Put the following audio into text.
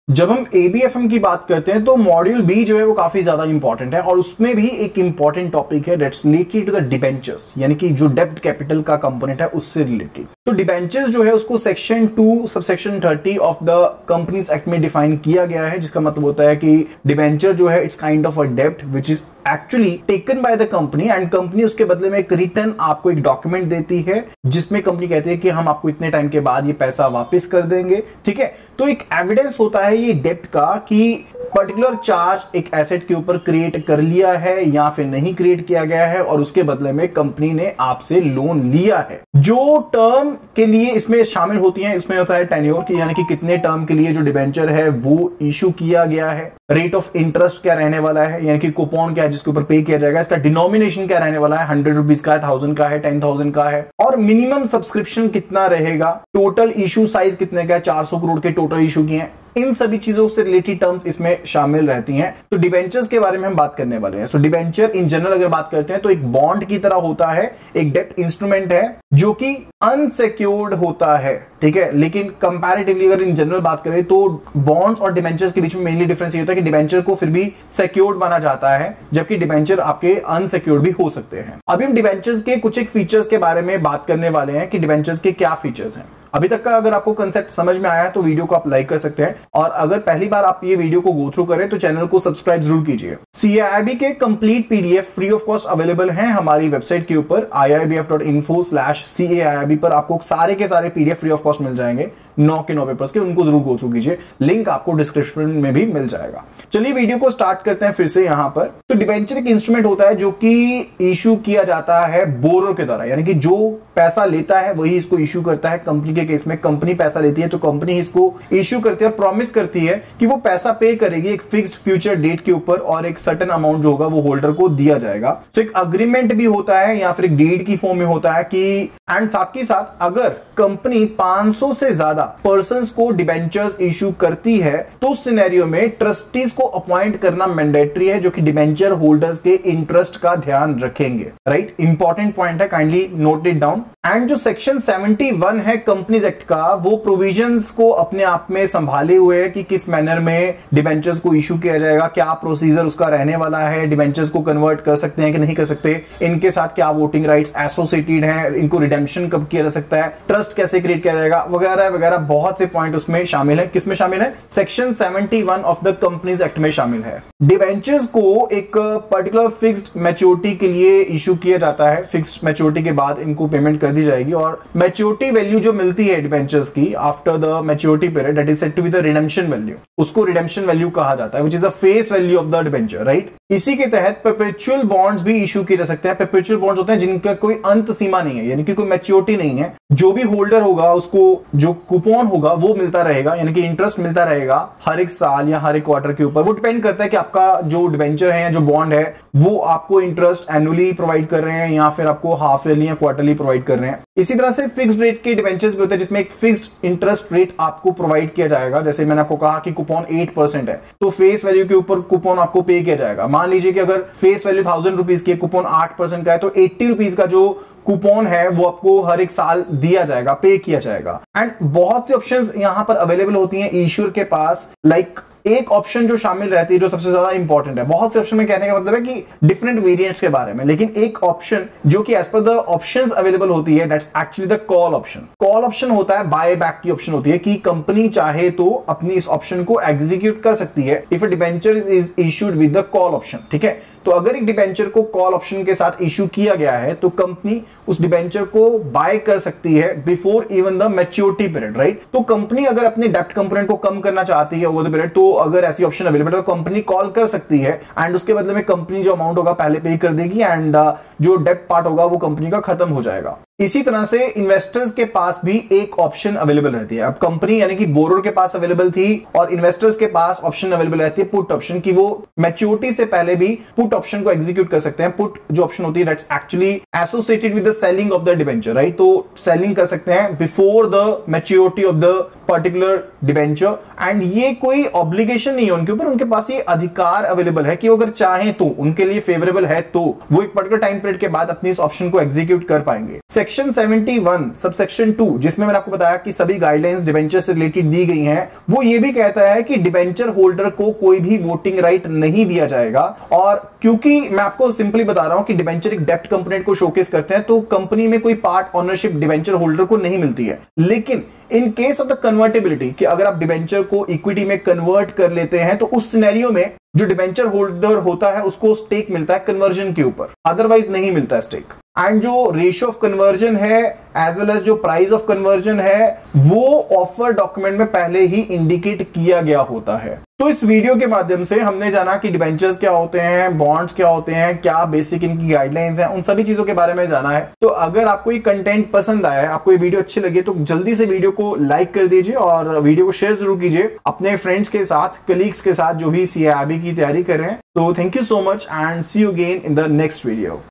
जब हम एबीएफएम की बात करते हैं तो मॉड्यूल बी जो है वो काफी ज्यादा इंपॉर्टेंट है और उसमें भी एक इंपॉर्टेंट टॉपिक है that's related to the debentures, यानी कि जो डेब्ट कैपिटल का कंपोनेंट है उससे रिलेटेड। तो डिबेंचर्स जो है उसको section 2 subsection 30 of the companies act में डिफाइन किया गया है, जिसका मतलब होता है कि डिबेंचर जो है इट्स काइंड ऑफ अ डेब्ट which is actually taken by the company and company उसके बदले में एक रिटर्न आपको एक डॉक्यूमेंट देती है जिसमें कंपनी कहती है कि हम आपको इतने टाइम के बाद ये पैसा वापस कर देंगे। ठीक है, तो एक एविडेंस होता है ये डेब्ट का कि पर्टिकुलर चार्ज एक एसेट के ऊपर क्रिएट कर लिया है या फिर नहीं क्रिएट किया गया है और उसके बदले में कंपनी ने आपसे लोन लिया है। जो टर्म के लिए इसमें शामिल होती हैं, इसमें होता है टेन्योर की, यानी कि कितने टर्म के लिए जो डिबेंचर है वो इशू किया गया है। रेट ऑफ इंटरेस्ट क्या रहने वाला है, यानी कि कूपन क्या है जिसके ऊपर पे किया जाएगा, इसका डिनोमिनेशन क्या रहने वाला है, 100 रुपीज का है, 1000 का है, 10,000 का है, और मिनिमम सब्सक्रिप्शन कितना रहेगा, टोटल इशू साइज कितने का है, 400 करोड़ के टोटल इशू किए हैं। इन सभी चीजों से रिलेटेड टर्म्स इसमें शामिल रहती हैं। तो डिबेंचर्स के बारे में हम बात करने वाले हैं। सो डिबेंचर इन जनरल अगर बात करते हैं तो एक बॉन्ड की तरह होता है, एक डेब्ट इंस्ट्रूमेंट है जो कि अनसिक्योर्ड होता है। ठीक है, लेकिन कंपैरेटिवली अगर इन जनरल बात करें तो बॉन्ड्स और डिबेंचर्स के बीच में मेनली डिफरेंस ये होता है कि डिबेंचर को फिर भी सिक्योर्ड माना जाता है जबकि डिबेंचर आपके अनसिक्योर्ड भी हो सकते हैं। अभी हम डिबेंचर्स के कुछ एक फीचर्स के बारे में बात करने वाले हैं कि डिबेंचर्स के क्या फीचर्स हैं। अभी तक का अगर आपको कंसेप्ट समझ में आया है तो वीडियो को आप लाइक कर सकते हैं और अगर पहली बार आप ये वीडियो को गो थ्रू करें तो चैनल को सब्सक्राइब जरूर कीजिए। सीआईआईबी के complete PDF free of cost available हैं हमारी वेबसाइट के ऊपर iibf.info/CAIIB पर आपको सारे के सारे पीडीएफ फ्री ऑफ कॉस्ट मिल जाएंगे, 9 के 9 पेपर्स के, उनको जरूर गो थ्रू कीजिए। लिंक आपको डिस्क्रिप्शन में भी मिल जाएगा। चलिए वीडियो को स्टार्ट करते हैं फिर से यहां पर। तो डिबेंचर एक इंस्ट्रूमेंट होता है जो कि इशू किया जाता है बोरोर के द्वारा, यानी कि जो पैसा लेता है वही इसको इशू करता है। कंपनी के केस में कंपनी पैसा लेती है तो कंपनी इसको इशू करती है और प्रॉमिस करती है कि वो पैसा पे करेगी एक फिक्स्ड फ्यूचर डेट के ऊपर और एक सर्टेन अमाउंट जो होगा वो होल्डर को दिया जाएगा। तो एक अग्रीमेंट भी होता है या फिर एक डीड की फॉर्म में होता है कि एंड साथ ही साथ अगर कंपनी 500 से ज्यादा पर्संस को डिबेंचर्स इशू करती है तो उस सिनेरियो में ट्रस्टीज को अपॉइंट करना मैंडेटरी है जो कि डिबेंचर होल्डर्स के इंटरेस्ट का ध्यान रखेंगे। राइट, इंपॉर्टेंट पॉइंट है, kindly note it down. And जो सेक्शन 71 है कंपनीज एक्ट का वो प्रोविजंस को अपने आप में संभाले हुए है कि किस मैनर में डिबेंचर्स को इशू किया जाएगा, क्या प्रोसीजर उसका रहने वाला है, डिबेंचर्स को कन्वर्ट कर सकते हैं कि नहीं कर सकते, इनके साथ क्या वोटिंग राइट्स एसोसिएटेड हैं, इनको रिडेम्पशन कब किया जा सकता है, ट्रस्ट कैसे क्रिएट किया जाएगा, वगैरह वगैरह बहुत से पॉइंट उसमें शामिल है। किसमें शामिल है? Section 71 of the companies act में शामिल है। डिबेंचर्स को एक पर्टिकुलर फिक्स्ड मैच्योरिटी के लिए इशू किया जाता है। फिक्स्ड मैच्योरिटी के बाद इनको पेमेंट कर दी जाएगी और मैच्योरिटी वैल्यू जो मिलती है डिबेंचर्स की after the maturity period that is said to be the redemption value, उसको रिडेम्पशन वैल्यू कहा जाता है which is a face value of the debenture. Right, इसी के तहत परपेचुअल बॉन्ड्स भी इशू किए जा सकते हैं। परपेचुअल बॉन्ड्स होते हैं जिनका कोई अंत सीमा नहीं है, यानी कि कोई मैच्योरिटी नहीं है, जो भी होल्डर होगा उसको जो कूपन होगा वो मिलता रहेगा, यानी कि इंटरेस्ट मिलता रहेगा हर एक साल या हर एक क्वार्टर के ऊपर। वो डिपेंड करता है कि आपका जो डिबेंचर है या जो बॉन्ड है वो आपको इंटरेस्ट एनुअली प्रोवाइड कर रहे हैं या फिर आपको हाफ ईयरली या क्वार्टरली प्रोवाइड कर रहे हैं। इसी तरह से फिक्स्ड रेट के डिबेंचर्स भी होते हैं जिसमें एक फिक्स्ड इंटरेस्ट रेट आपको प्रोवाइड किया जाएगा। जैसे मैंने आपको कहा कि कूपन 8% है तो फेस वैल्यू के ऊपर कूपन आपको पे किया जाएगा। मान लीजिए कि अगर फेस वैल्यू 1000 रुपीज की कूपन 8% का है तो 80 रुपीज का जो कूपन है वो आपको हर एक साल दिया जाएगा, पे किया जाएगा। एंड बहुत सी ऑप्शंस यहां पर अवेलेबल होती हैं इश्यूर के पास। लाइक एक ऑप्शन जो शामिल रहती है जो सबसे ज्यादा इंपॉर्टेंट है, बहुत से ऑप्शन में कहने का मतलब है कि डिफरेंट वेरिएंट्स के बारे में, लेकिन एक ऑप्शन जो कि as per the options available होती है that's actually the call option. Call option होता है बाय बैक की ऑप्शन होती है कि कंपनी चाहे तो अपनी इस ऑप्शन को एग्जीक्यूट कर सकती है if a debenture is issued with the call option. ठीक है, तो अगर एक डिबेंचर को कॉल ऑप्शन के साथ इशू किया गया है तो कंपनी उस डिबेंचर को बाय कर सकती है before even the maturity period. Right, तो कंपनी अगर अपने डेब्ट कंपोनेंट को कम करना चाहती है ओवर द पीरियड तो अगर ऐसी ऑप्शन अवेलेबल है तो कंपनी कॉल कर सकती है एंड उसके बदले में कंपनी जो अमाउंट होगा पहले पे कर देगी एंड जो डेब्ट पार्ट होगा वो कंपनी का खत्म हो जाएगा। इसी तरह से इन्वेस्टर्स के पास भी एक ऑप्शन अवेलेबल रहती है। अब कंपनी यानी कि बोरोर के पास अवेलेबल थी और इन्वेस्टर्स के पास ऑप्शन अवेलेबल रहती है पुट ऑप्शन की, वो मैच्योरिटी से पहले भी पुट ऑप्शन को एग्जीक्यूट कर सकते हैं। पुट जो ऑप्शन होती है that's actually associated with the selling of the debenture. Right, तो सेलिंग कर सकते हैं before the maturity of the particular debenture and ये कोई ऑब्लिगेशन नहीं है उनके ऊपर, उनके पास ये अधिकार अवेलेबल है कि अगर चाहें तो उनके लिए फेवरेबल है तो वो एक पर्टिकुलर टाइम पीरियड के बाद अपनी इस ऑप्शन को एग्जीक्यूट कर पाएंगे। सेक्शन 71 सबसेक्शन 2 जिसमें मैंने आपको बताया कि सभी गाइडलाइंस डिबेंचर से रिलेटेड दी गई हैं, वो ये भी कहता है कि डिबेंचर होल्डर को कोई भी वोटिंग राइट नहीं दिया जाएगा। और क्योंकि मैं आपको सिंपली बता रहा हूं कि डिबेंचर एक डेप्ट कंपोनेंट को शोकेस करते हैं, तो कंपनी में कोई पार्ट ऑनरशिप डिबेंचर होल्डर को नहीं मिलती है। लेकिन in case of the convertibility, कि अगर आप डिबेंचर को इक्विटी में कन्वर्ट कर लेते हैं, तो उस सिनेरियो में जो डिबेंचर होल्डर होता है उसको स्टेक मिलता है कन्वर्जन के ऊपर, अदरवाइज नहीं मिलता स्टेक। एंड जो रेशियो ऑफ कन्वर्जन है एज वेल एज जो प्राइस ऑफ कन्वर्जन है, वो ऑफर डॉक्यूमेंट में पहले ही इंडिकेट किया गया होता है। तो इस वीडियो के माध्यम से हमने जाना कि डिबेंचर्स क्या होते हैं, बॉन्ड्स क्या होते हैं, क्या बेसिक इनकी गाइडलाइंस हैं, उन सभी चीजों के बारे में जाना है। तो अगर आपको ये कंटेंट पसंद आया है, आपको ये वीडियो अच्छी लगी, तो जल्दी से वीडियो को लाइक कर दीजिए और वीडियो को शेयर जरूर कीजिए अपने फ्रेंड्स के साथ, कलीग्स के साथ जो भी CIB की तैयारी कर रहे हैं। तो thank you so much and see you again in the next video.